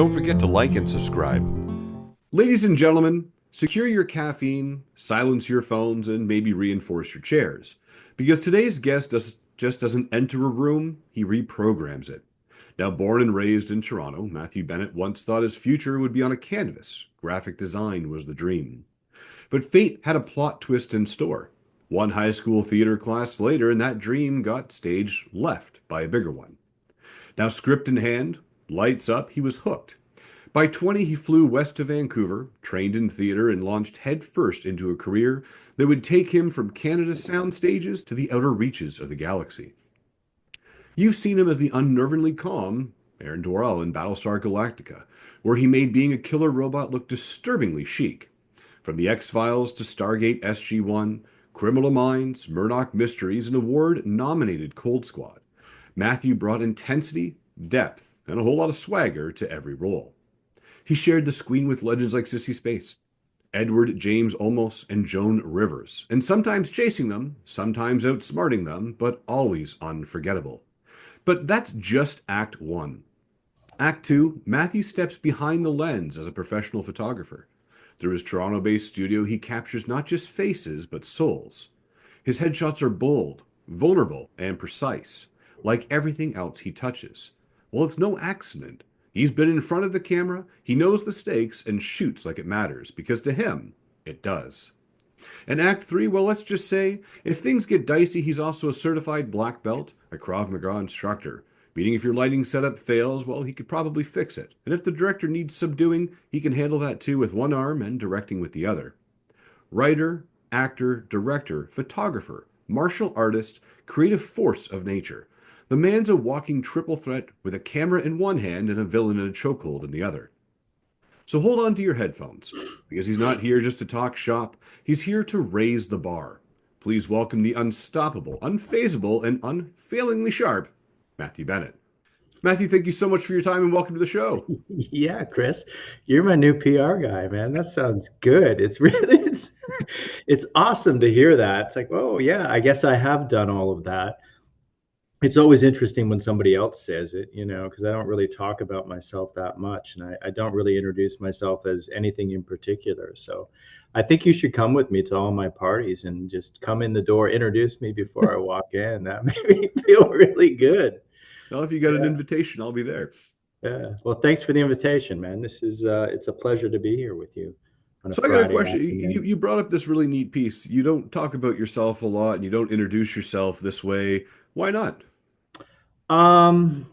Don't forget to like and subscribe. Ladies and gentlemen, secure your caffeine, silence your phones, and maybe reinforce your chairs. Because today's guest just doesn't enter a room, he reprograms it. Now, born and raised in Toronto, Matthew Bennett once thought his future would be on a canvas. Graphic design was the dream. But fate had a plot twist in store. One high school theater class later, and that dream got stage left by a bigger one. Now, script in hand, lights up, he was hooked. By 20, he flew west to Vancouver, trained in theater, and launched headfirst into a career that would take him from Canada's sound stages to the outer reaches of the galaxy. You've seen him as the unnervingly calm Aaron Doral in Battlestar Galactica, where he made being a killer robot look disturbingly chic. From the X-Files to Stargate SG-1, Criminal Minds, Murdoch Mysteries, and award-nominated Cold Squad, Matthew brought intensity, depth, and a whole lot of swagger to every role. He shared the screen with legends like Sissy Spacek, Edward James Olmos, and Joan Rivers, and sometimes chasing them, sometimes outsmarting them, but always unforgettable. But that's just Act 1. Act 2, Matthew steps behind the lens as a professional photographer. Through his Toronto-based studio, he captures not just faces, but souls. His headshots are bold, vulnerable, and precise, like everything else he touches. Well, it's no accident. He's been in front of the camera, he knows the stakes, and shoots like it matters, because to him, it does. And Act 3, well, let's just say, if things get dicey, he's also a certified black belt, a Krav Maga instructor. Meaning if your lighting setup fails, well, he could probably fix it. And if the director needs subduing, he can handle that too with one arm and directing with the other. Writer, actor, director, photographer, martial artist, creative force of nature. The man's a walking triple threat with a camera in one hand and a villain in a chokehold in the other. So hold on to your headphones, because he's not here just to talk shop. He's here to raise the bar. Please welcome the unstoppable, unfazable, and unfailingly sharp Matthew Bennett. Matthew, thank you so much for your time and welcome to the show. Yeah, Chris, you're my new PR guy, man. That sounds good. It's awesome to hear that. It's like, oh yeah, I guess I have done all of that. It's always interesting when somebody else says it, because I don't really talk about myself that much, and I don't really introduce myself as anything in particular. So I think you should come with me to all my parties and just come in the door, introduce me before I walk in. That made me feel really good. Well, if you got an invitation, I'll be there. Yeah. Well, thanks for the invitation, man. This is it's a pleasure to be here with you on a So I got a Friday question. afternoon. You brought up this really neat piece. You don't talk about yourself a lot and you don't introduce yourself this way. Why not? Um,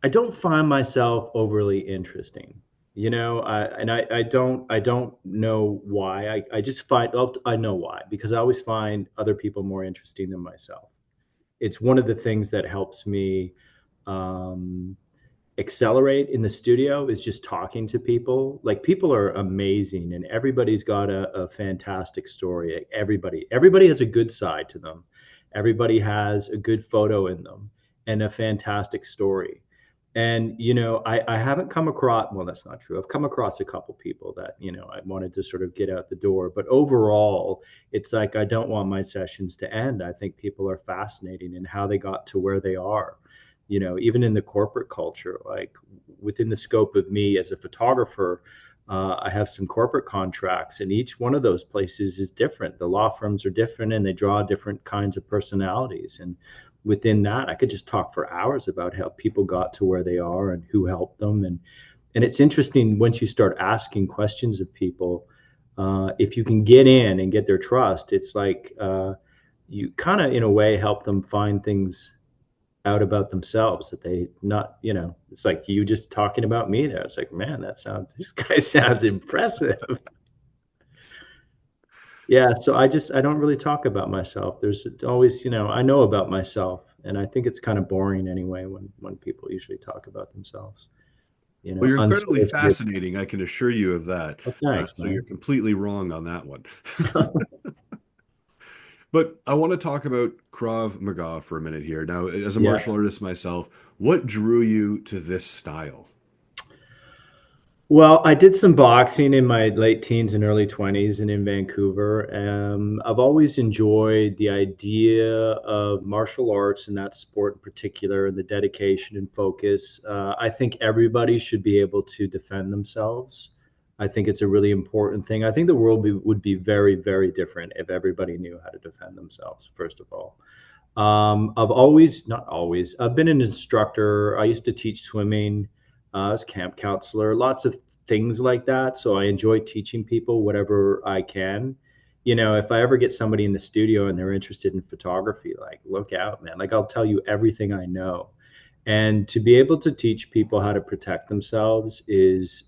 I don't find myself overly interesting. I don't know why. I just find, oh, I know why, because I always find other people more interesting than myself. It's one of the things that helps me um, accelerate in the studio is just talking to people. Like, people are amazing and everybody's got a fantastic story. Everybody has a good side to them. Everybody has a good photo in them and a fantastic story. And, I haven't come across, well, that's not true. I've come across a couple people that, I wanted to sort of get out the door. But overall, it's like, I don't want my sessions to end. I think people are fascinating in how they got to where they are, even in the corporate culture, like within the scope of me as a photographer. I have some corporate contracts, and each one of those places is different. The law firms are different, and they draw different kinds of personalities. And within that, I could just talk for hours about how people got to where they are and who helped them. And it's interesting once you start asking questions of people. If you can get in and get their trust, it's like you kind of, in a way, help them find things out about themselves that they not, it's like you just talking about me there. It's like, man, this guy sounds impressive. Yeah, so I don't really talk about myself. There's always, I know about myself, and I think it's kind of boring anyway when people usually talk about themselves. Well, you're incredibly Unsolicited. fascinating. I can assure you of that. Oh, thanks, So you're man. completely wrong on that one. But I want to talk about Krav Maga for a minute here. Now, as a Yeah. martial artist myself, what drew you to this style? Well, I did some boxing in my late teens and early 20s and in Vancouver. I've always enjoyed the idea of martial arts and that sport in particular and the dedication and focus. I think everybody should be able to defend themselves. I think it's a really important thing. I think the world would be very, very different if everybody knew how to defend themselves, first of all. I've always, not always, I've been an instructor. I used to teach swimming. I was camp counselor, lots of things like that. So I enjoy teaching people whatever I can. You know, if I ever get somebody in the studio and they're interested in photography, like look out, man. Like I'll tell you everything I know. And to be able to teach people how to protect themselves is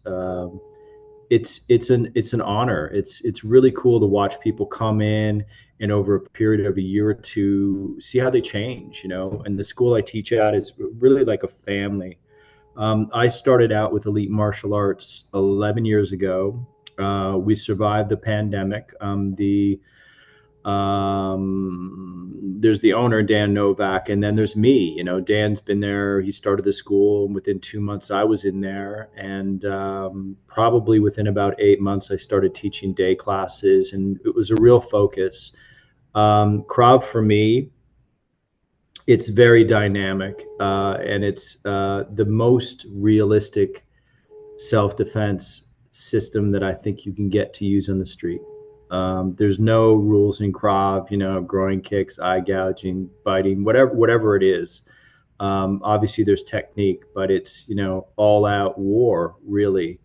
it's an honor. It's really cool to watch people come in and over a period of a year or two see how they change, you know. And the school I teach at is really like a family. I started out with elite martial arts 11 years ago. We survived the pandemic. There's the owner, Dan Novak, and then there's me. You know, Dan's been there. He started the school, and within 2 months, I was in there. And probably within about 8 months, I started teaching day classes, and it was a real focus. Krav for me, it's very dynamic, and it's the most realistic self-defense system that I think you can get to use on the street. There's no rules in Krav, you know, groin kicks, eye gouging, biting, whatever it is. Obviously, there's technique, but it's, you know, all out war, really.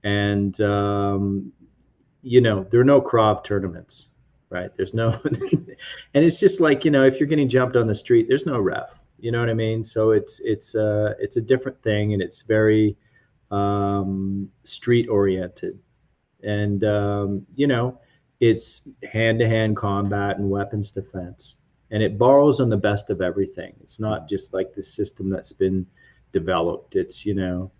And you know, there are no Krav tournaments, right? There's no, and it's just like, you know, if you're getting jumped on the street, there's no ref. You know what I mean? So it's a different thing, and it's very street oriented, and you know, it's hand to hand combat and weapons defense, and it borrows on the best of everything. It's not just like the system that's been developed. It's, you know,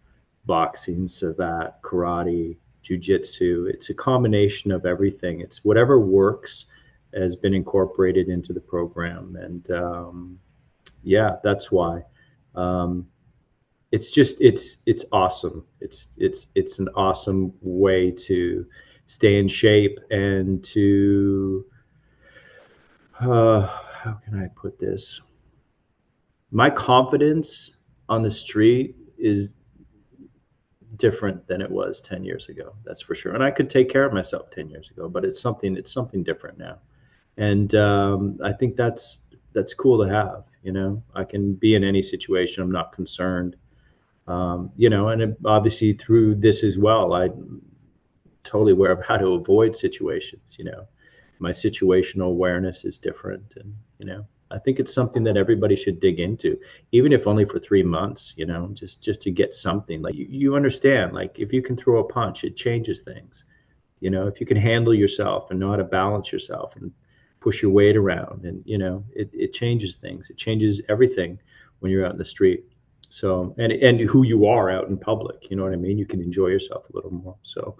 boxing, savate, karate, jujitsu. It's a combination of everything. It's whatever works has been incorporated into the program, and yeah, that's why. Um, it's just it's awesome. It's an awesome way to stay in shape and to how can I put this? My confidence on the street is different than it was 10 years ago. That's for sure. And I could take care of myself 10 years ago, but it's something different now. And I think that's cool to have, you know. I can be in any situation. I'm not concerned. You know, and obviously through this as well, I totally aware of how to avoid situations. You know, my situational awareness is different, and you know, I think it's something that everybody should dig into, even if only for 3 months. You know, just to get something. Like you understand, like if you can throw a punch, it changes things. You know, if you can handle yourself and know how to balance yourself and push your weight around, and you know, it changes things. It changes everything when you're out in the street. So, and who you are out in public, you know what I mean? You can enjoy yourself a little more. So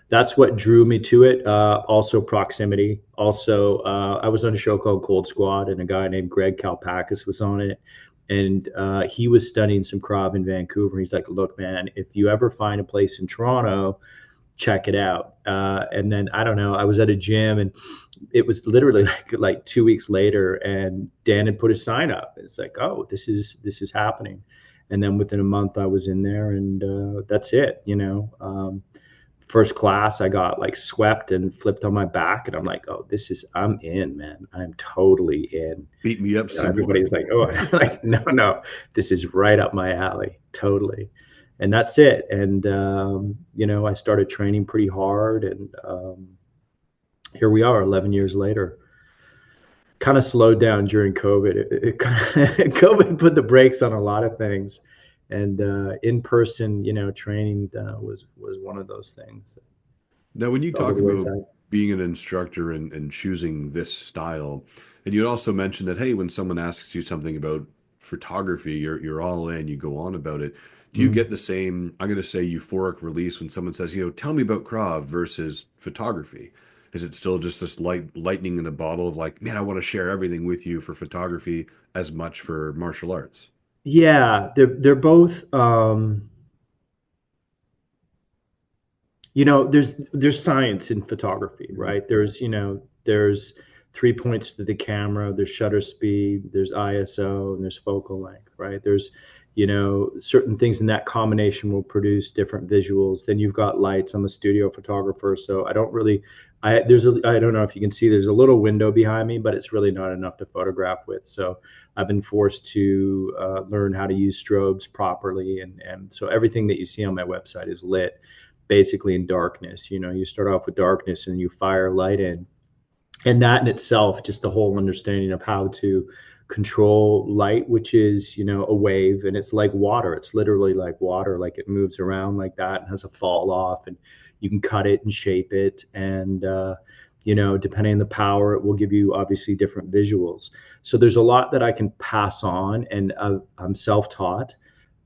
that's what drew me to it. Also proximity. Also, I was on a show called Cold Squad, and a guy named Greg Kalpakis was on it. And he was studying some Krav in Vancouver. He's like, look, man, if you ever find a place in Toronto, check it out. And then I don't know, I was at a gym, and it was literally like 2 weeks later, and Dan had put a sign up. It's like, oh, this is happening. And then within a month I was in there, and that's it, you know. First class, I got like swept and flipped on my back, and I'm like, oh, I'm in, man. I'm totally in. Beat me up You know, some more. everybody's like, oh, like, no, this is right up my alley, totally. And that's it. And you know, I started training pretty hard, and here we are 11 years later. Kind of slowed down during COVID. COVID put the brakes on a lot of things, and in person, you know, training was one of those things. Now, when you Over talk the about wayside. being an instructor and choosing this style, and you also mentioned that, hey, when someone asks you something about photography, you're all in, you go on about it. Do you Mm. get the same, I'm going to say, euphoric release when someone says, you know, tell me about Krav versus photography? Is it still just this lightning in a bottle of like, man, I want to share everything with you for photography as much for martial arts? Yeah, they're both. There's science in photography, Mhm. right? There's 3 points to the camera, there's shutter speed, there's ISO, and there's focal length, right? There's certain things in that combination will produce different visuals. Then you've got lights. I'm a studio photographer, so I don't really I don't know if you can see, there's a little window behind me, but it's really not enough to photograph with. So I've been forced to learn how to use strobes properly, and so everything that you see on my website is lit basically in darkness. You start off with darkness and you fire light in, and that in itself, just the whole understanding of how to control light, which is a wave, and it's like water. It's literally like water, like it moves around like that and has a fall off, and you can cut it and shape it, and depending on the power, it will give you obviously different visuals. So there's a lot that I can pass on, and I'm self-taught.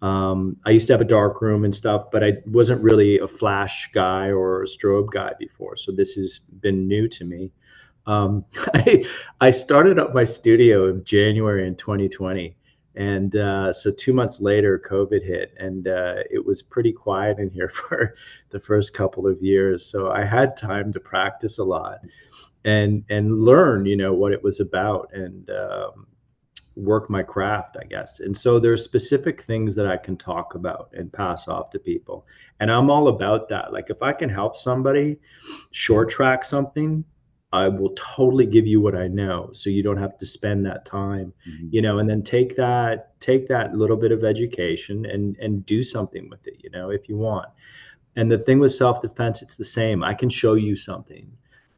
I used to have a dark room and stuff, but I wasn't really a flash guy or a strobe guy before, so this has been new to me. um, I started up my studio in January in 2020, and so 2 months later, COVID hit, and it was pretty quiet in here for the first couple of years. So I had time to practice a lot and learn, what it was about, and work my craft, I guess. And so there's specific things that I can talk about and pass off to people, and I'm all about that. Like if I can help somebody short track something, I will totally give you what I know, so you don't have to spend that time, Mhm. and then take that little bit of education and do something with it, if you want. And the thing with self-defense, it's the same. I can show you something.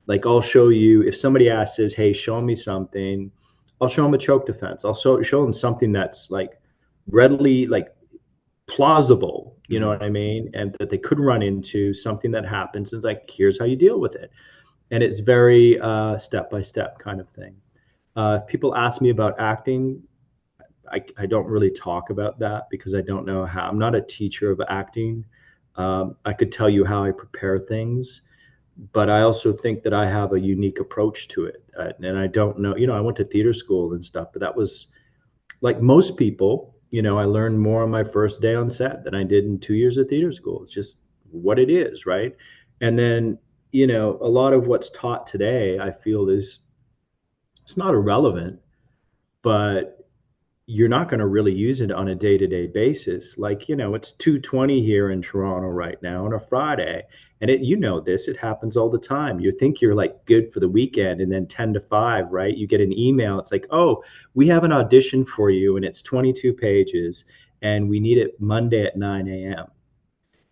Like I'll show you, if somebody asks, says, "Hey, show me something," I'll show them a choke defense. I'll show them something that's like readily, like plausible, you know Mhm. what I mean? And that they could run into something that happens. And it's like, here's how you deal with it. And it's very step by step kind of thing. If people ask me about acting, I don't really talk about that because I don't know how. I'm not a teacher of acting. I could tell you how I prepare things, but I also think that I have a unique approach to it. And I don't know, I went to theater school and stuff, but that was like most people. I learned more on my first day on set than I did in 2 years of theater school. It's just what it is, right? And then, a lot of what's taught today, I feel is it's not irrelevant, but you're not going to really use it on a day-to-day basis. Like, it's 2:20 here in Toronto right now on a Friday. And this, it happens all the time. You think you're like good for the weekend, and then 10 to 5, right? You get an email. It's like, "Oh, we have an audition for you, and it's 22 pages, and we need it Monday at 9 a.m."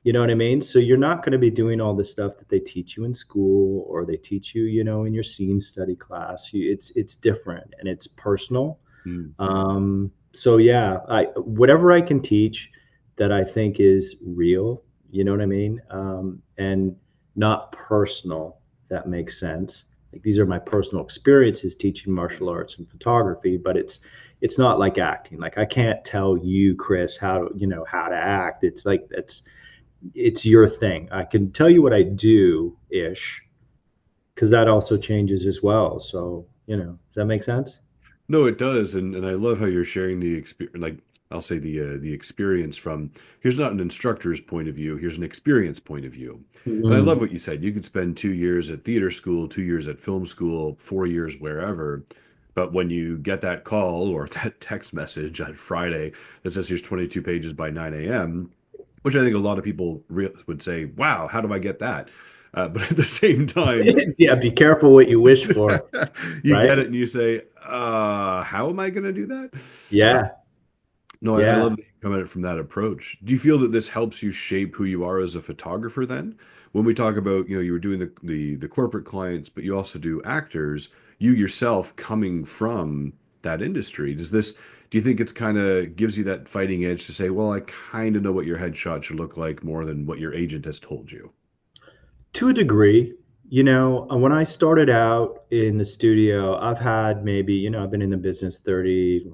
You know what I mean? So you're not going to be doing all the stuff that they teach you in school, or they teach you, in your scene study class. It's different, and it's personal. Mhm. So yeah, whatever I can teach that I think is real, you know what I mean, and not personal. If that makes sense. Like these are my personal experiences teaching martial arts and photography, but it's not like acting. Like I can't tell you, Chris, how to act. It's like it's your thing. I can tell you what I do ish, because that also changes as well. So does that make sense? No, it does, and I love how you're sharing the experience. Like I'll say the experience from here's not an instructor's point of view, here's an experience point of view. And I love Mhm. what you said. You could spend 2 years at theater school, 2 years at film school, 4 years wherever, but when you get that call or that text message on Friday that says here's 22 pages by 9 a.m., which I think a lot of people would say, "Wow, how do I get that?" But at the same time, Yeah, be careful what you wish for, you right? get it and you say, how am I going to do that? Uh, Yeah, no, I yeah. love that you come at it from that approach. Do you feel that this helps you shape who you are as a photographer then? When we talk about, you were doing the corporate clients, but you also do actors, you yourself coming from that industry, do you think it's kind of gives you that fighting edge to say, well, I kind of know what your headshot should look like more than what your agent has told you? To a degree, when I started out in the studio, I've had maybe, I've been in the business 30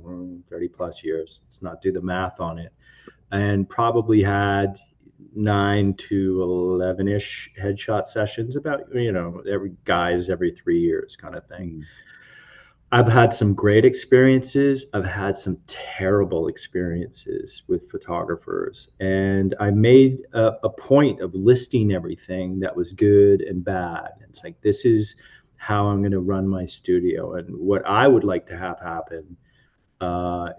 plus years. Let's not do the math on it. And probably had 9 to 11-ish headshot sessions, about, every 3 years kind of thing. Mm. I've had some great experiences. I've had some terrible experiences with photographers. And I made a point of listing everything that was good and bad. It's like, this is how I'm going to run my studio and what I would like to have happen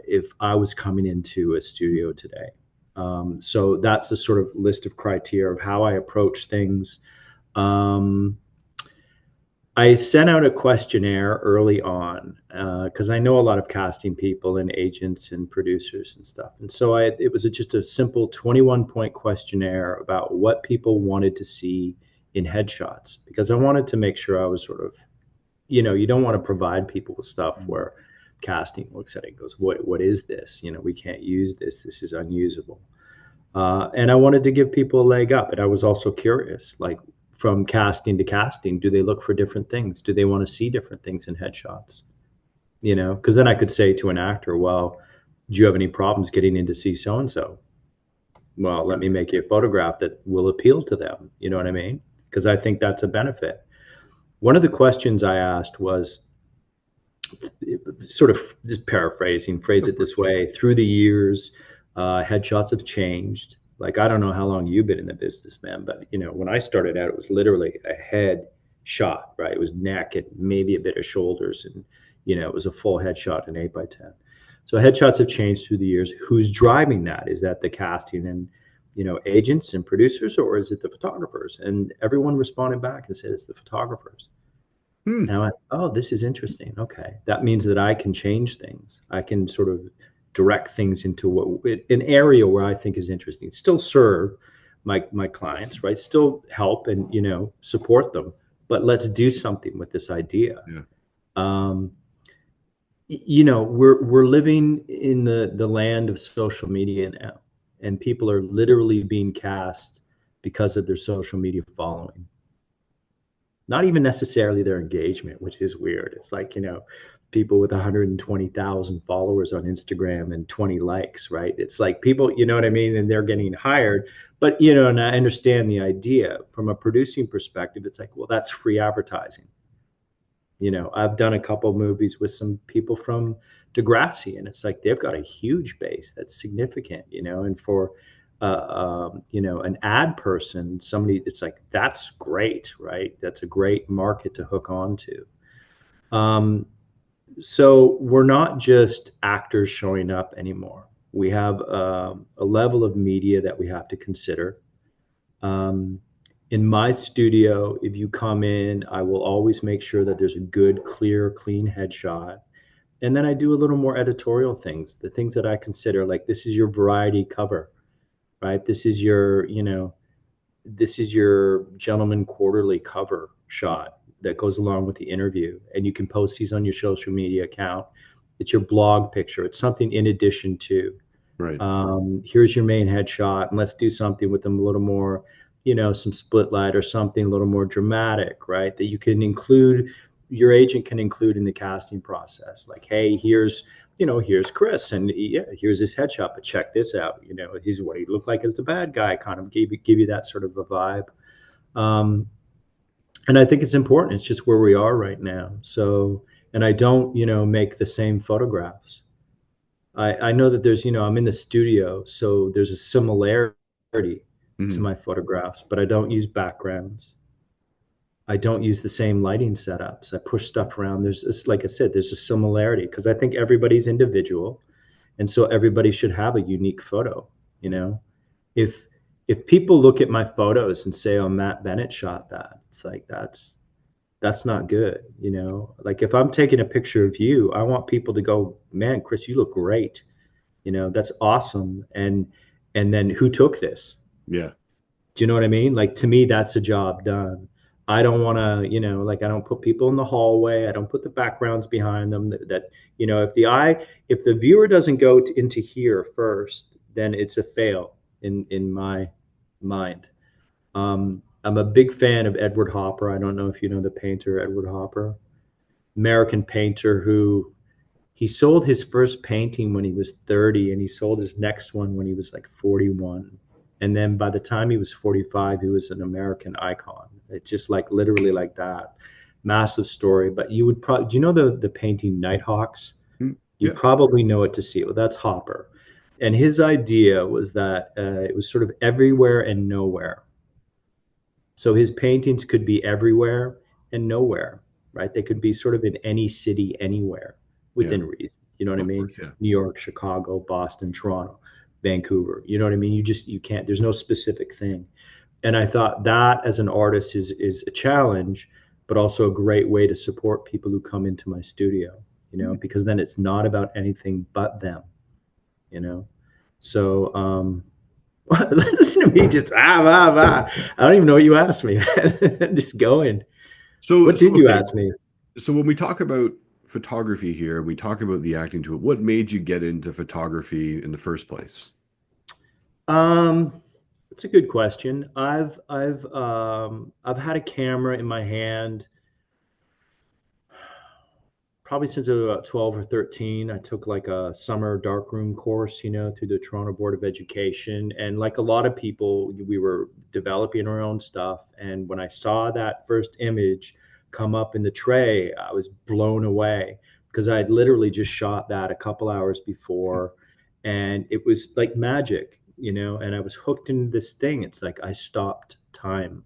if I was coming into a studio today. So that's the sort of list of criteria of how I approach things. I sent out a questionnaire early on because I know a lot of casting people and agents and producers and stuff. And so it was just a simple 21-point questionnaire about what people wanted to see in headshots, because I wanted to make sure I was sort of, you don't want to provide people with stuff where casting looks at it and goes, what is this? We can't use this. This is unusable. And I wanted to give people a leg up. And I was also curious, like, from casting to casting, do they look for different things? Do they want to see different things in headshots? Because then I could say to an actor, well, do you have any problems getting in to see so-and-so? Well, let me make you a photograph that will appeal to them. You know what I mean? Because I think that's a benefit. One of the questions I asked was, sort of just paraphrasing, phrase it this way: through the years, headshots have changed. Like, I don't know how long you've been in the business, man, but when I started out, it was literally a head shot, right? It was neck and maybe a bit of shoulders, and it was a full headshot in 8x10. So headshots have changed through the years. Who's driving that? Is that the casting and agents and producers, or is it the photographers? And everyone responded back and said it's the photographers. And I went, oh, this is interesting. Okay, that means that I can change things. I can sort of direct things into an area where I think is interesting. Still serve my clients, right? Still help and support them, but let's do something with this idea. Yeah. We're living in the land of social media now, and people are literally being cast because of their social media following. Not even necessarily their engagement, which is weird. It's like, people with 120,000 followers on Instagram and 20 likes, right? It's like people, you know what I mean? And they're getting hired. But, and I understand the idea from a producing perspective. It's like, well, that's free advertising. I've done a couple of movies with some people from Degrassi, and it's like, they've got a huge base that's significant, and for an ad person, somebody, it's like, that's great, right? That's a great market to hook onto. So we're not just actors showing up anymore. We have a level of media that we have to consider. In my studio, if you come in, I will always make sure that there's a good, clear, clean headshot. And then I do a little more editorial things, the things that I consider, like, this is your variety cover, right? This is your Gentleman Quarterly cover shot that goes along with the interview, and you can post these on your social media account. It's your blog picture. It's something in addition to. Right. Here's your main headshot, and let's do something with them a little more, some split light or something a little more dramatic, right? That you can include, your agent can include in the casting process. Like, hey, here's Chris, and here's his headshot, but check this out. He's what he looked like as a bad guy, kind of give you that sort of a vibe. And I think it's important. It's just where we are right now. So, and I don't, make the same photographs. I know that there's, I'm in the studio, so there's a similarity to my photographs, but I don't use backgrounds. I don't use the same lighting setups. I push stuff around. Like I said, there's a similarity because I think everybody's individual. And so everybody should have a unique photo. If people look at my photos and say, oh, Matt Bennett shot that, it's like, that's not good. Like, if I'm taking a picture of you, I want people to go, man, Chris, you look great. That's awesome. And then who took this? Yeah. Do you know what I mean? Like, to me, that's a job done. I don't want to, like, I don't put people in the hallway. I don't put the backgrounds behind them that if the viewer doesn't go into here first, then it's a fail in my mind. I'm a big fan of Edward Hopper. I don't know if you know the painter, Edward Hopper, American painter, who he sold his first painting when he was 30, and he sold his next one when he was like 41. And then by the time he was 45, he was an American icon. It's just like literally like that. massive story, but you would probably, do you know the painting Nighthawks? Mm, You yeah. probably know it to see it. Well, that's Hopper. And his idea was that it was sort of everywhere and nowhere. So his paintings could be everywhere and nowhere, right? They could be sort of in any city, anywhere Yeah. within reason. You know what I Of mean? course. Yeah. New York, Chicago, Boston, Toronto, Vancouver. You know what I mean? You can't, there's no specific thing. And I thought that as an artist is a challenge, but also a great way to support people who come into my studio, because then it's not about anything but them, you know? So, listen to me just I don't even know what you asked me. Just going. So, What so did you okay. ask me? So when we talk about photography here, we talk about the acting to it. What made you get into photography in the first place? It's a good question. I've had a camera in my hand probably since I was about 12 or 13. I took like a summer darkroom course, through the Toronto Board of Education. And like a lot of people, we were developing our own stuff. And when I saw that first image come up in the tray, I was blown away because I had literally just shot that a couple hours before. And it was like magic, and I was hooked into this thing. It's like I stopped time,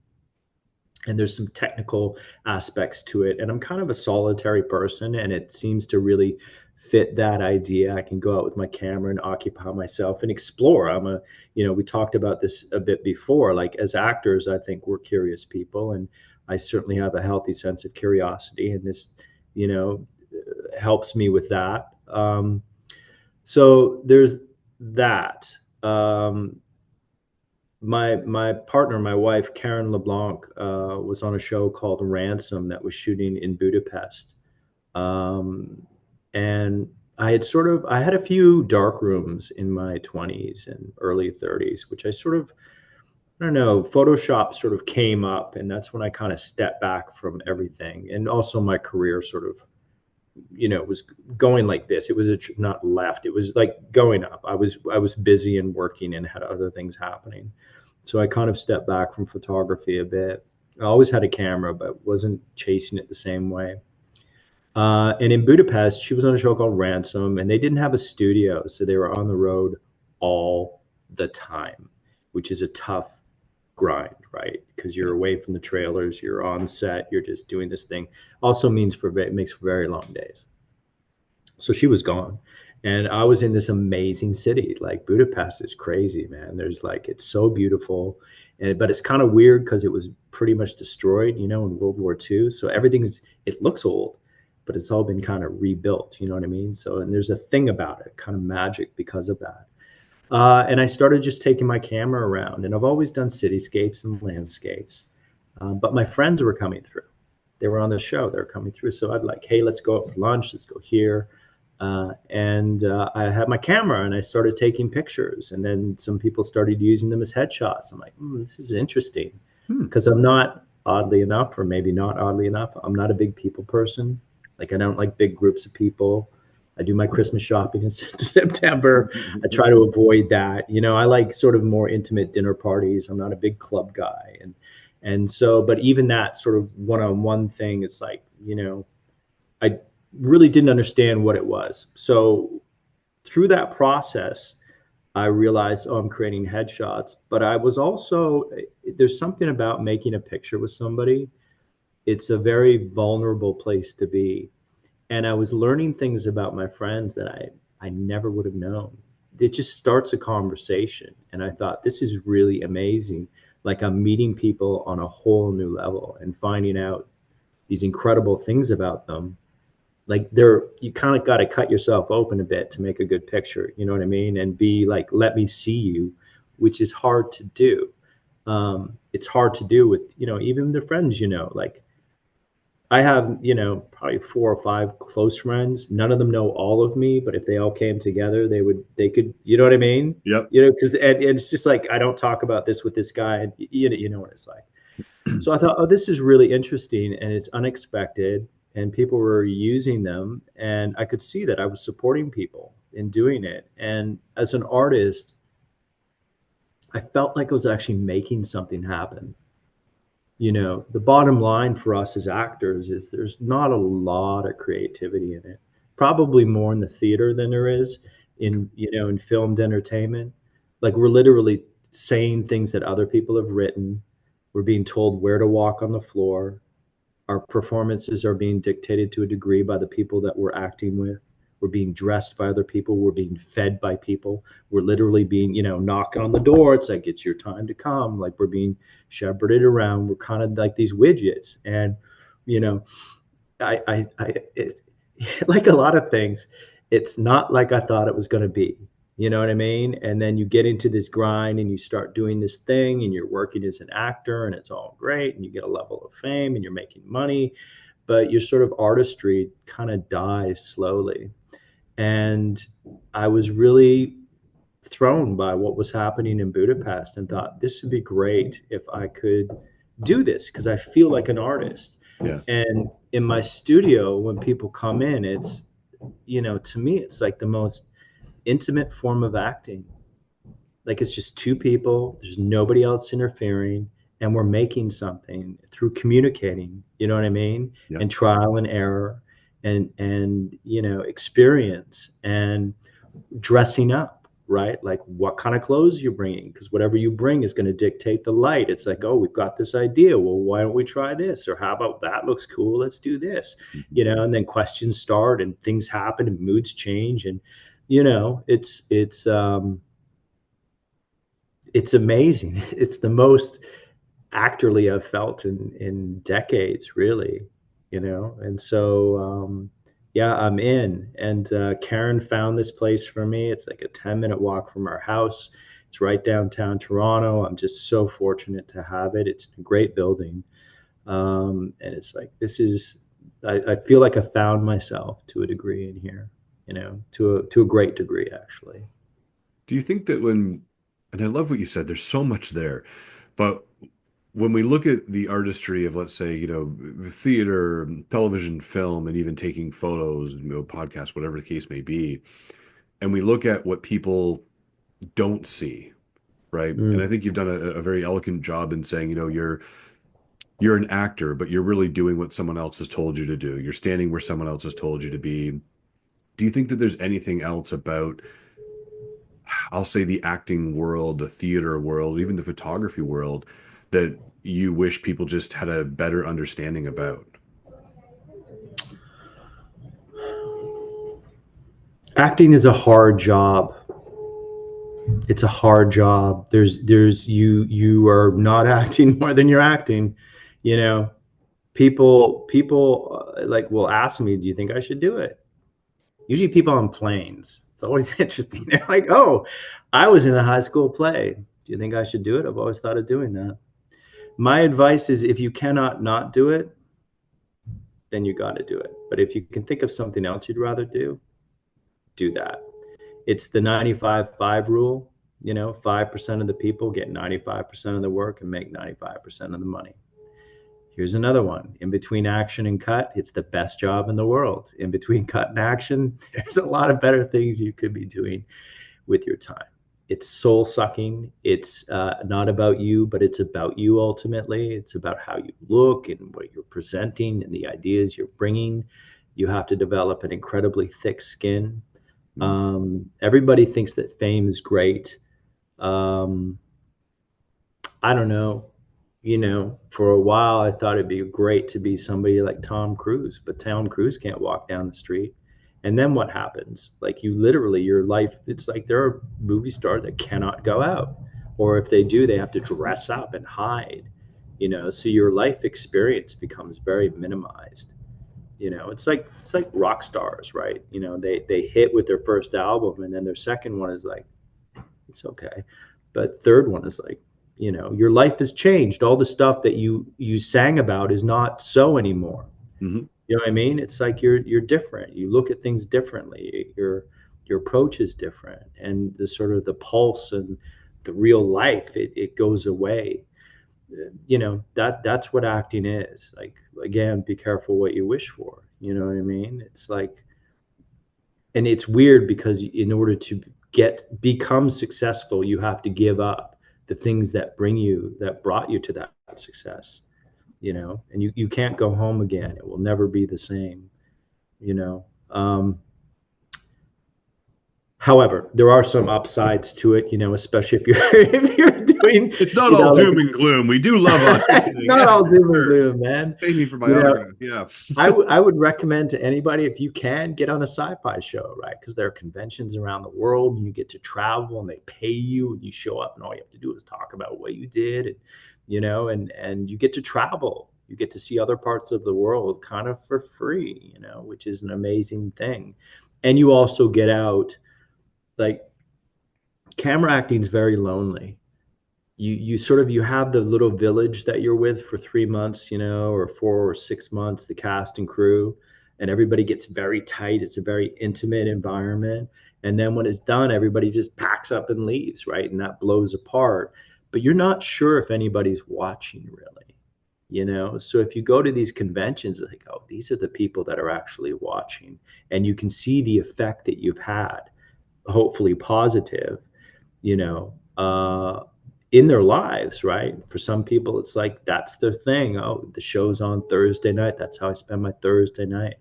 and there's some technical aspects to it, and I'm kind of a solitary person, and it seems to really fit that idea. I can go out with my camera and occupy myself and explore. We talked about this a bit before, like as actors, I think we're curious people, and I certainly have a healthy sense of curiosity, and this you know helps me with that. So there's that. My partner, my wife, Karen LeBlanc, was on a show called Ransom that was shooting in Budapest. And I had a few dark rooms in my 20s and early 30s, which I don't know, Photoshop sort of came up, and that's when I kind of stepped back from everything. And also my career sort of, was going like this. It was not left. It was like going up. I was busy and working and had other things happening. So I kind of stepped back from photography a bit. I always had a camera, but wasn't chasing it the same way. And in Budapest, she was on a show called Ransom, and they didn't have a studio, so they were on the road all the time, which is a tough grind, right? Because you're away from the trailers, you're on set, you're just doing this thing. Also means it makes for very long days. So she was gone, and I was in this amazing city. Like Budapest is crazy, man. There's like, it's so beautiful, but it's kind of weird because it was pretty much destroyed, in World War II. So it looks old, but it's all been kind of rebuilt. You know what I mean? So, and there's a thing about it, kind of magic because of that. And I started just taking my camera around, and I've always done cityscapes and landscapes, but my friends were coming through. They were on the show. They were coming through. So I'd like, hey, let's go out for lunch. Let's go here. And I had my camera, and I started taking pictures, and then some people started using them as headshots. I'm like, this is interesting, because I'm not, oddly enough, or maybe not oddly enough, I'm not a big people person. Like I don't like big groups of people. I do my Christmas shopping in September. I try to avoid that. I like sort of more intimate dinner parties. I'm not a big club guy. And so, but even that sort of one-on-one thing, it's like, I really didn't understand what it was. So through that process, I realized, I'm creating headshots, but I was also, there's something about making a picture with somebody. It's a very vulnerable place to be. And I was learning things about my friends that I never would have known. It just starts a conversation. And I thought, this is really amazing. Like I'm meeting people on a whole new level and finding out these incredible things about them. Like you kind of got to cut yourself open a bit to make a good picture. You know what I mean? And be like, let me see you, which is hard to do. It's hard to do with, even the friends, like, I have, probably 4 or 5 close friends. None of them know all of me, but if they all came together, they could, you know what I mean? Yep. Because and it's just like, I don't talk about this with this guy. And you know what it's like. So I thought, this is really interesting, and it's unexpected, and people were using them, and I could see that I was supporting people in doing it. And as an artist, I felt like I was actually making something happen. The bottom line for us as actors is there's not a lot of creativity in it. Probably more in the theater than there is in filmed entertainment. Like we're literally saying things that other people have written. We're being told where to walk on the floor. Our performances are being dictated to a degree by the people that we're acting with. We're being dressed by other people. We're being fed by people. We're literally being, knocking on the door. It's like, it's your time to come. Like we're being shepherded around. We're kind of like these widgets. And, you know, it, like a lot of things, it's not like I thought it was going to be. You know what I mean? And then you get into this grind and you start doing this thing and you're working as an actor and it's all great and you get a level of fame and you're making money, but your sort of artistry kind of dies slowly. And I was really thrown by what was happening in Budapest and thought this would be great if I could do this because I feel like an artist. Yeah. And in my studio, when people come in, it's, to me, it's like the most intimate form of acting. Like it's just two people, there's nobody else interfering, and we're making something through communicating, you know what I mean? Yeah. And trial and error and experience and dressing up, right? Like what kind of clothes you're bringing, because whatever you bring is going to dictate the light. It's like, oh, we've got this idea. Well, why don't we try this? Or how about that looks cool? Let's do this, and then questions start and things happen and moods change. And, it's amazing. It's the most actorly I've felt in decades, really, And so, yeah, I'm in. And Karen found this place for me. It's like a 10-minute walk from our house. It's right downtown Toronto. I'm just so fortunate to have it. It's a great building. And it's like, I feel like I found myself to a degree in here, to a great degree, actually. Do you think that and I love what you said, there's so much there, but when we look at the artistry of, let's say, theater, television, film, and even taking photos, podcasts, whatever the case may be, and we look at what people don't see, right? And I think you've done a very elegant job in saying, you're an actor, but you're really doing what someone else has told you to do. You're standing where someone else has told you to be. Do you think that there's anything else about, I'll say, the acting world, the theater world, even the photography world, that you wish people just had a better understanding about? Acting is a hard job. It's a hard job. You are not acting more than you're acting. People like will ask me, do you think I should do it? Usually people on planes. It's always interesting. They're like, oh, I was in a high school play. Do you think I should do it? I've always thought of doing that. My advice is if you cannot not do it, then you got to do it. But if you can think of something else you'd rather do that. It's the 95-5 rule. 5% of the people get 95% of the work and make 95% of the money. Here's another one. In between action and cut, it's the best job in the world. In between cut and action, there's a lot of better things you could be doing with your time. It's soul sucking. It's not about you, but it's about you ultimately. It's about how you look and what you're presenting and the ideas you're bringing. You have to develop an incredibly thick skin. Everybody thinks that fame is great. I don't know. For a while, I thought it'd be great to be somebody like Tom Cruise, but Tom Cruise can't walk down the street. And then what happens? Like your life, it's like there are movie stars that cannot go out, or if they do, they have to dress up and hide, so your life experience becomes very minimized. It's like rock stars, right? They hit with their first album and then their second one is like, it's okay. But third one is like, your life has changed. All the stuff that you sang about is not so anymore. Mm-hmm. You know what I mean? It's like you're different. You look at things differently. Your approach is different, and the sort of the pulse and the real life it goes away. That's what acting is. Like, again, be careful what you wish for. You know what I mean? It's like, and it's weird because in order to become successful, you have to give up the things that brought you to that success. and you can't go home again. It will never be the same, you know. However, there are some upsides to it, especially if you're if you're doing, It's not all like, doom and gloom. We do love it's not all doom and gloom, man. Pay me for my You know, autograph. Yeah. I would recommend to anybody, if you can, get on a sci-fi show, right? Because there are conventions around the world, and you get to travel, and they pay you, and you show up, and all you have to do is talk about what you did, and you get to travel. You get to see other parts of the world kind of for free, which is an amazing thing. And you also get out, like, camera acting is very lonely. You have the little village that you're with for 3 months, or 4 or 6 months, the cast and crew, and everybody gets very tight. It's a very intimate environment. And then when it's done, everybody just packs up and leaves, right? And that blows apart. But you're not sure if anybody's watching, really. So if you go to these conventions, it's like, oh, these are the people that are actually watching. And you can see the effect that you've had, hopefully positive, you know, uh, in their lives, right? For some people, it's like that's their thing. Oh, the show's on Thursday night. That's how I spend my Thursday night,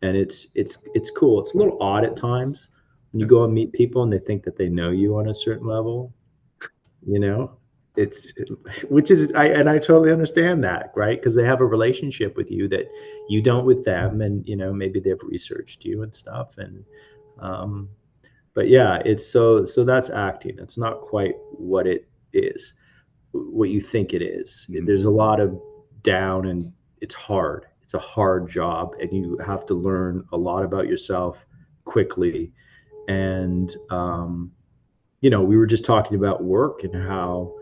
and it's cool. It's a little odd at times when you go and meet people and they think that they know you on a certain level. You know, which is I totally understand that, right? Because they have a relationship with you that you don't with them, and maybe they've researched you and stuff, and but yeah, it's so that's acting. It's not quite what it is, what you think it is. There's a lot of down, and it's hard. It's a hard job, and you have to learn a lot about yourself quickly. And we were just talking about work and how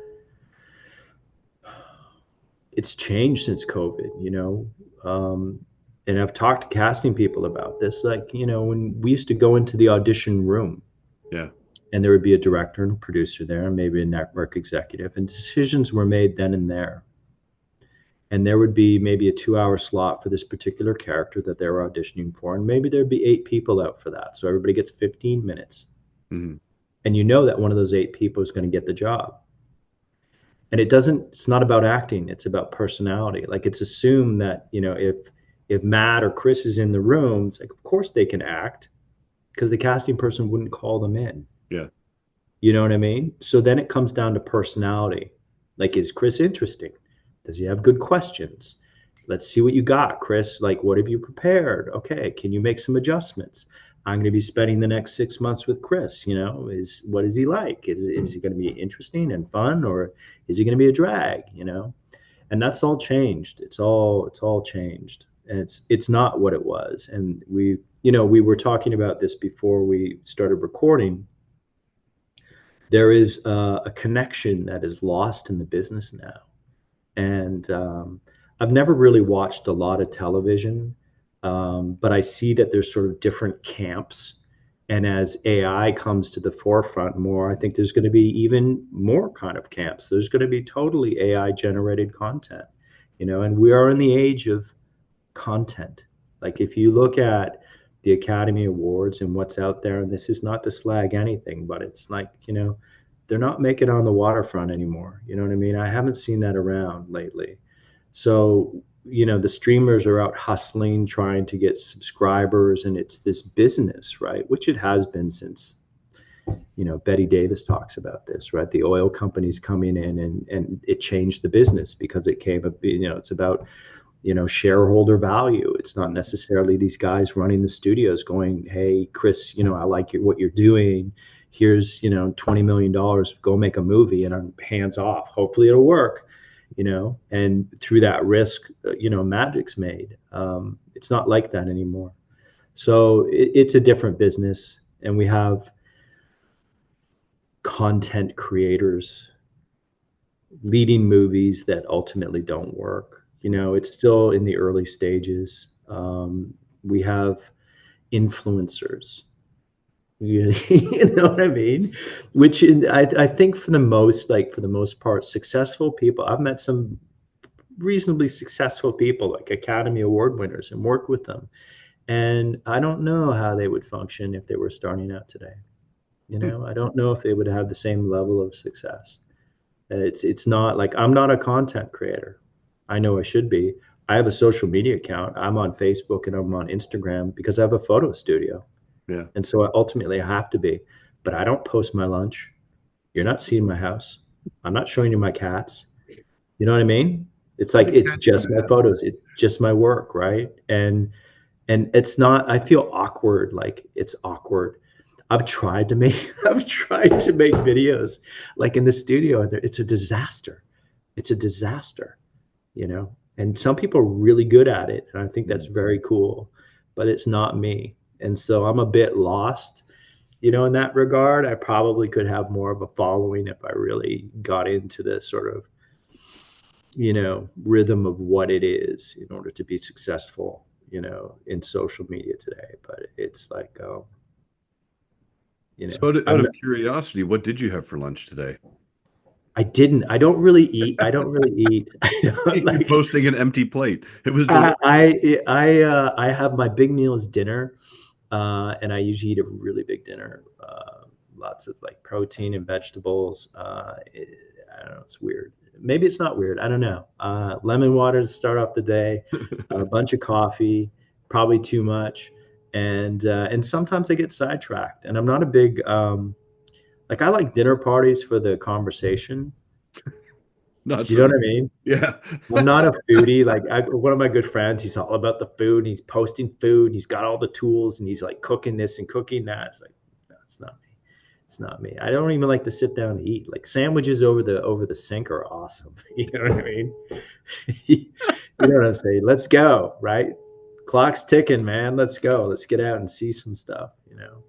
it's changed since COVID. And I've talked to casting people about this, like, when we used to go into the audition room. Yeah. And there would be a director and a producer there, and maybe a network executive, and decisions were made then and there. And there would be maybe a 2-hour slot for this particular character that they were auditioning for, and maybe there'd be 8 people out for that, so everybody gets 15 minutes. Mm-hmm. And that one of those 8 people is going to get the job. And it's not about acting, it's about personality. Like, it's assumed that if Matt or Chris is in the room, it's like, of course they can act, because the casting person wouldn't call them in. Yeah. You know what I mean? So then it comes down to personality. Like, is Chris interesting? Does he have good questions? Let's see what you got, Chris. Like, what have you prepared? Okay, can you make some adjustments? I'm going to be spending the next 6 months with Chris. What is he like? Is he going to be interesting and fun, or is he going to be a drag? And that's all changed. It's all changed, and it's not what it was. And we were talking about this before we started recording. There is a connection that is lost in the business now. And I've never really watched a lot of television, but I see that there's sort of different camps. And as AI comes to the forefront more, I think there's going to be even more kind of camps. There's going to be totally AI generated content, and we are in the age of content. Like, if you look at the Academy Awards and what's out there, and this is not to slag anything, but it's like, they're not making it on the waterfront anymore. You know what I mean? I haven't seen that around lately. So, the streamers are out hustling, trying to get subscribers, and it's this business, right? Which it has been since, Betty Davis talks about this, right? The oil companies coming in, and it changed the business because it came up, it's about, shareholder value. It's not necessarily these guys running the studios going, hey, Chris, I like what you're doing. Here's, $20 million, go make a movie, and I'm hands off. Hopefully it'll work, and through that risk, magic's made. It's not like that anymore. So it's a different business, and we have content creators leading movies that ultimately don't work. It's still in the early stages. We have influencers, you know what I mean? Which I think for the most part, successful people. I've met some reasonably successful people, like Academy Award winners, and worked with them. And I don't know how they would function if they were starting out today. I don't know if they would have the same level of success. It's not like, I'm not a content creator. I know I should be. I have a social media account. I'm on Facebook and I'm on Instagram because I have a photo studio. Yeah. And so ultimately I have to be. But I don't post my lunch. You're not seeing my house. I'm not showing you my cats. You know what I mean? It's How like many it's cats do just you my have? photos. It's just my work, right? And it's not, I feel awkward, like it's awkward. I've tried to make I've tried to make videos like in the studio, and it's a disaster. It's a disaster, you know. And some people are really good at it, and I think that's very cool, but it's not me. And so I'm a bit lost, you know, in that regard. I probably could have more of a following if I really got into this sort of, you know, rhythm of what it is in order to be successful, you know, in social media today. But it's like, you know, So out of curiosity, what did you have for lunch today? I don't really eat. I don't really eat. You're Like posting an empty plate. It was delicious. I have my big meal is dinner, and I usually eat a really big dinner. Lots of like protein and vegetables. I don't know. It's weird. Maybe it's not weird. I don't know. Lemon water to start off the day, a bunch of coffee, probably too much, and sometimes I get sidetracked. And I'm not a big like I like dinner parties for the conversation. Not Do you for know the what I mean? yeah. I'm not a foodie. Like one of my good friends, he's all about the food. And he's posting food. And he's got all the tools, and he's like cooking this and cooking that. It's like, no, it's not me. It's not me. I don't even like to sit down and eat. Like sandwiches over the sink are awesome. You know what I mean? You know what I'm saying? Let's go, right? Clock's ticking, man. Let's go. Let's get out and see some stuff. You know.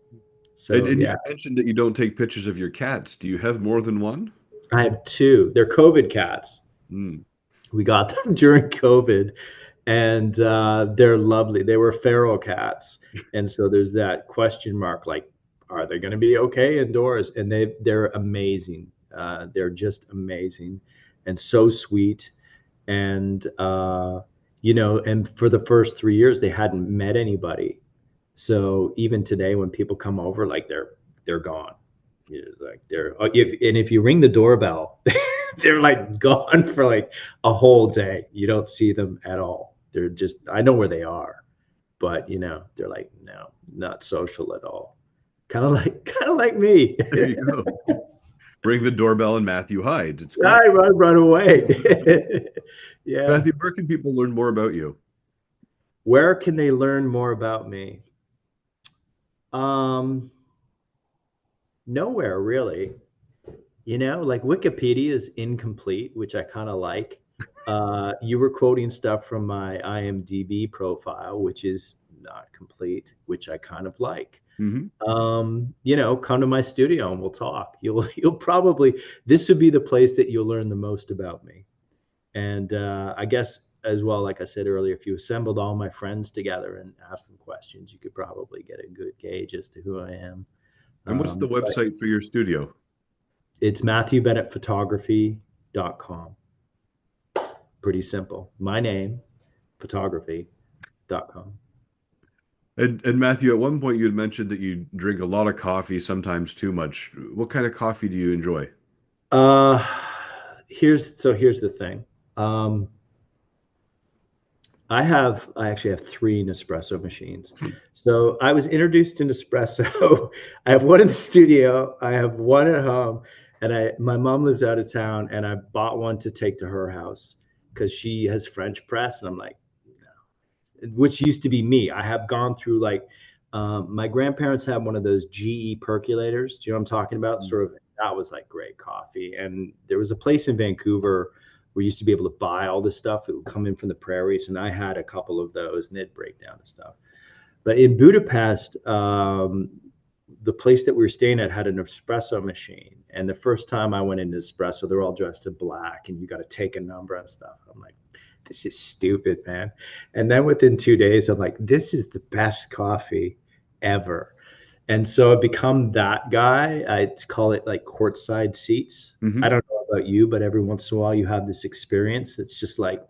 So And you yeah, mentioned that you don't take pictures of your cats. Do you have more than one? I have two. They're COVID cats. Mm. We got them during COVID, and they're lovely. They were feral cats, and so there's that question mark, like, are they going to be okay indoors? And they're amazing. They're just amazing, and so sweet. And you know, and for the first 3 years, they hadn't met anybody. So even today, when people come over, like they're gone. You know, like if you ring the doorbell, they're like gone for like a whole day. You don't see them at all. They're just, I know where they are, but you know, they're like, no, not social at all. Kind of like me. There you go. Ring the doorbell and Matthew hides. It's great. I run away. Yeah. Matthew, where can people learn more about you? Where can they learn more about me? Um, Nowhere really. You know, like Wikipedia is incomplete, which I kind of like. You were quoting stuff from my IMDb profile, which is not complete, which I kind of like. Hmm. You know, come to my studio and we'll talk. You'll probably, this would be the place that you'll learn the most about me. And I guess as well, like I said earlier, if you assembled all my friends together and asked them questions, you could probably get a good gauge as to who I am. And what's the But website for your studio? it's MatthewBennettPhotography.com. Pretty simple. My name, photography.com. And Matthew, at one point you had mentioned that you drink a lot of coffee, sometimes too much. What kind of coffee do you enjoy? Uh, here's the thing. Um, I actually have three Nespresso machines. So I was introduced to Nespresso. I have one in the studio, I have one at home, and my mom lives out of town, and I bought one to take to her house because she has French press, and I'm like, no. Which used to be me. I have gone through like my grandparents had one of those GE percolators. Do you know what I'm talking about? Sort of that was like great coffee. And there was a place in Vancouver where you used to be able to buy all this stuff. It would come in from the prairies, and I had a couple of those, and they'd break down and stuff. But in Budapest, the place that we were staying at had an espresso machine. And the first time I went into espresso, they're all dressed in black, and you got to take a number and stuff. I'm like, this is stupid, man. And then within 2 days, I'm like, this is the best coffee ever. And so I've become that guy. I call it like courtside seats. I Hmm. don't know about you, but every once in a while you have this experience. It's just like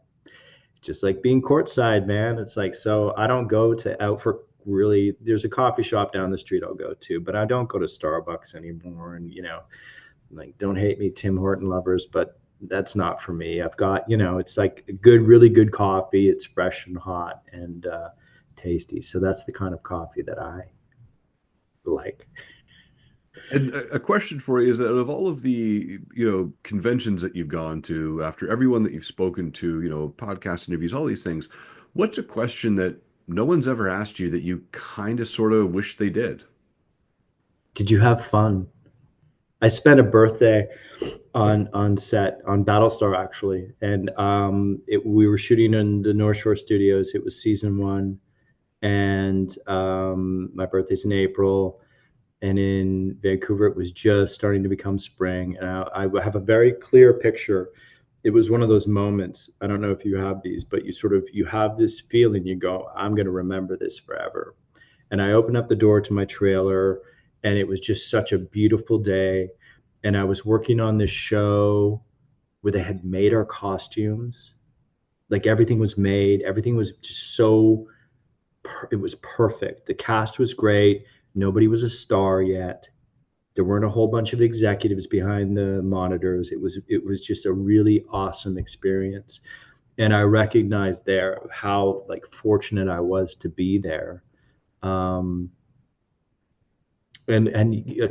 being courtside, man. It's like, so I don't go to out for really, there's a coffee shop down the street I'll go to, but I don't go to Starbucks anymore. And, you know, like, don't hate me, Tim Horton lovers, but that's not for me. I've got, it's like good, really good coffee. It's fresh and hot and tasty. So that's the kind of coffee that I like. And a question for you is that out of all of the, conventions that you've gone to, after everyone that you've spoken to, podcast interviews, all these things, what's a question that no one's ever asked you that you kind of sort of wish they did? Did you have fun? I spent a birthday on set on Battlestar actually, and we were shooting in the North Shore Studios. It was season 1, and my birthday's in April. And in Vancouver, it was just starting to become spring. And I have a very clear picture. It was one of those moments. I don't know if you have these, but you have this feeling. You go, I'm going to remember this forever. And I opened up the door to my trailer, and it was just such a beautiful day. And I was working on this show where they had made our costumes. Like everything was made. Everything was just it was perfect. The cast was great. Nobody was a star yet. There weren't a whole bunch of executives behind the monitors. It was just a really awesome experience. And I recognized there how like fortunate I was to be there. And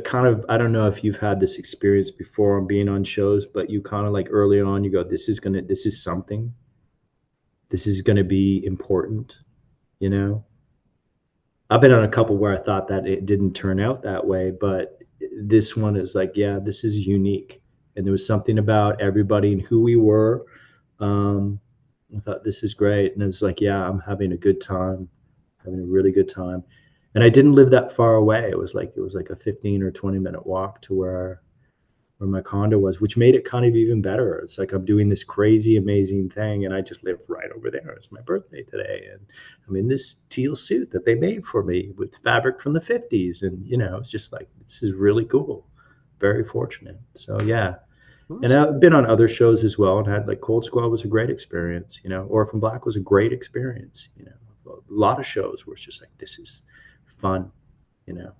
kind of, I don't know if you've had this experience before on being on shows, but you kind of like early on, you go, this is something. This is going to be important, I've been on a couple where I thought that it didn't turn out that way, but this one is like, yeah, this is unique. And there was something about everybody and who we were. I thought this is great. And it was like, yeah, I'm having a good time, having a really good time. And I didn't live that far away. It was like a 15 or 20-minute walk to where my condo was, which made it kind of even better. It's like I'm doing this crazy, amazing thing, and I just live right over there. It's my birthday today, and I'm in this teal suit that they made for me with fabric from the 50s. And, it's just like, this is really cool. Very fortunate. So, yeah. Awesome. And I've been on other shows as well and had like Cold Squad was a great experience, Orphan Black was a great experience, a lot of shows where it's just like, this is fun, And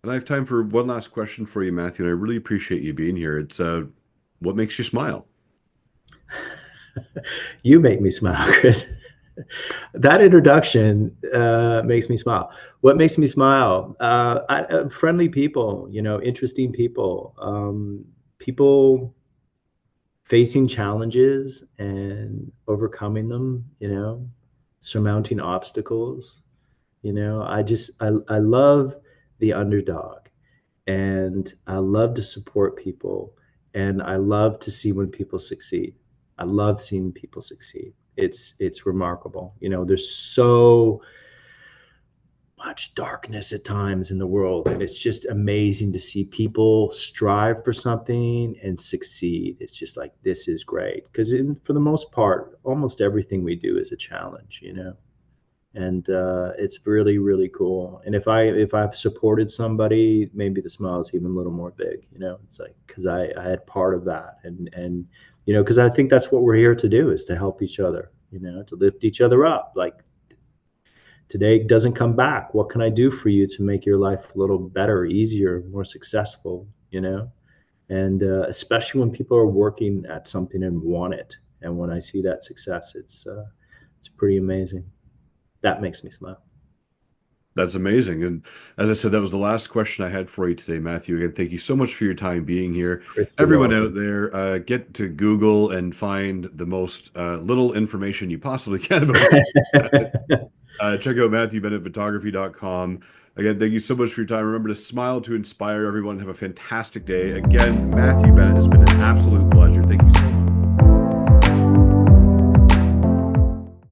I have time for one last question for you, Matthew, and I really appreciate you being here. It's what makes you smile? You make me smile, Chris. That introduction makes me smile. What makes me smile? Friendly people, interesting people, people facing challenges and overcoming them, surmounting obstacles. I love the underdog, and I love to support people, and I love to see when people succeed. I love seeing people succeed. It's remarkable. There's so much darkness at times in the world, and it's just amazing to see people strive for something and succeed. It's just like, this is great, because for the most part, almost everything we do is a challenge, and it's really, really cool. And if I've supported somebody, maybe the smile is even a little more big, it's like, because I had part of that, and because I think that's what we're here to do, is to help each other, to lift each other up. Like, today doesn't come back. What can I do for you to make your life a little better, easier, more successful, and especially when people are working at something and want it. And when I see that success, it's pretty amazing. That makes me smile. That's amazing. And as I said, that was the last question I had for you today, Matthew. Again, thank you so much for your time being here. Chris, everyone out there, get to Google and find the most little information you possibly can about it. Check out MatthewBennettPhotography.com. Again, thank you so much for your time. Remember to smile to inspire everyone. Have a fantastic day. Again, Matthew Bennett, has been an absolute pleasure. Thank you so much.